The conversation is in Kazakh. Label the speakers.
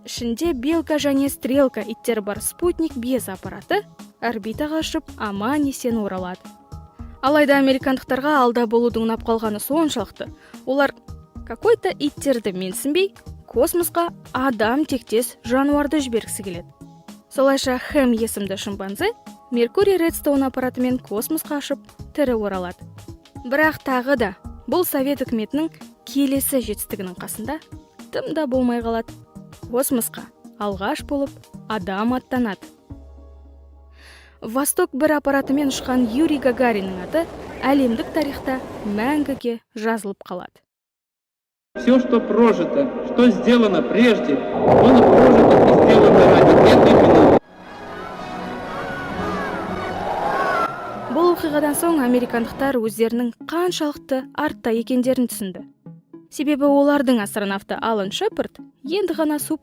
Speaker 1: ішінде белка және стрелка иттер бар спутник 5 аппараты орбитаға ұшып аман-есен оралады. Алайда американдықтарға алда болудың ұнап қалғаны соншалықты, олар какой-то иттерді менсінбей космосқа адам тектес жануарды жібергісі келеді. Солайша Хэм есімді шимпанзе Меркурий Редстоун аппаратымен космосқа ұшып тірі оралады. Бірақ тағы да бұл Совет үкіметінің келесі жетістігінің қасында тым да болмай қалады. Космосқа алғаш болып адам аттанады. Восток 1 аппаратымен ұшқан Юрий Гагариннің аты әлемдік тарихта мәңгіге жазылып қалады.
Speaker 2: Все, что прожито, что сделано прежде, было прожито и сделано ради этой минуты.
Speaker 1: Бұл оқиғадан соң американдықтар өздерінің қаншалықты артта екендерін түсінді. Себебі олардың астронавты Алан Шепард енді ғана су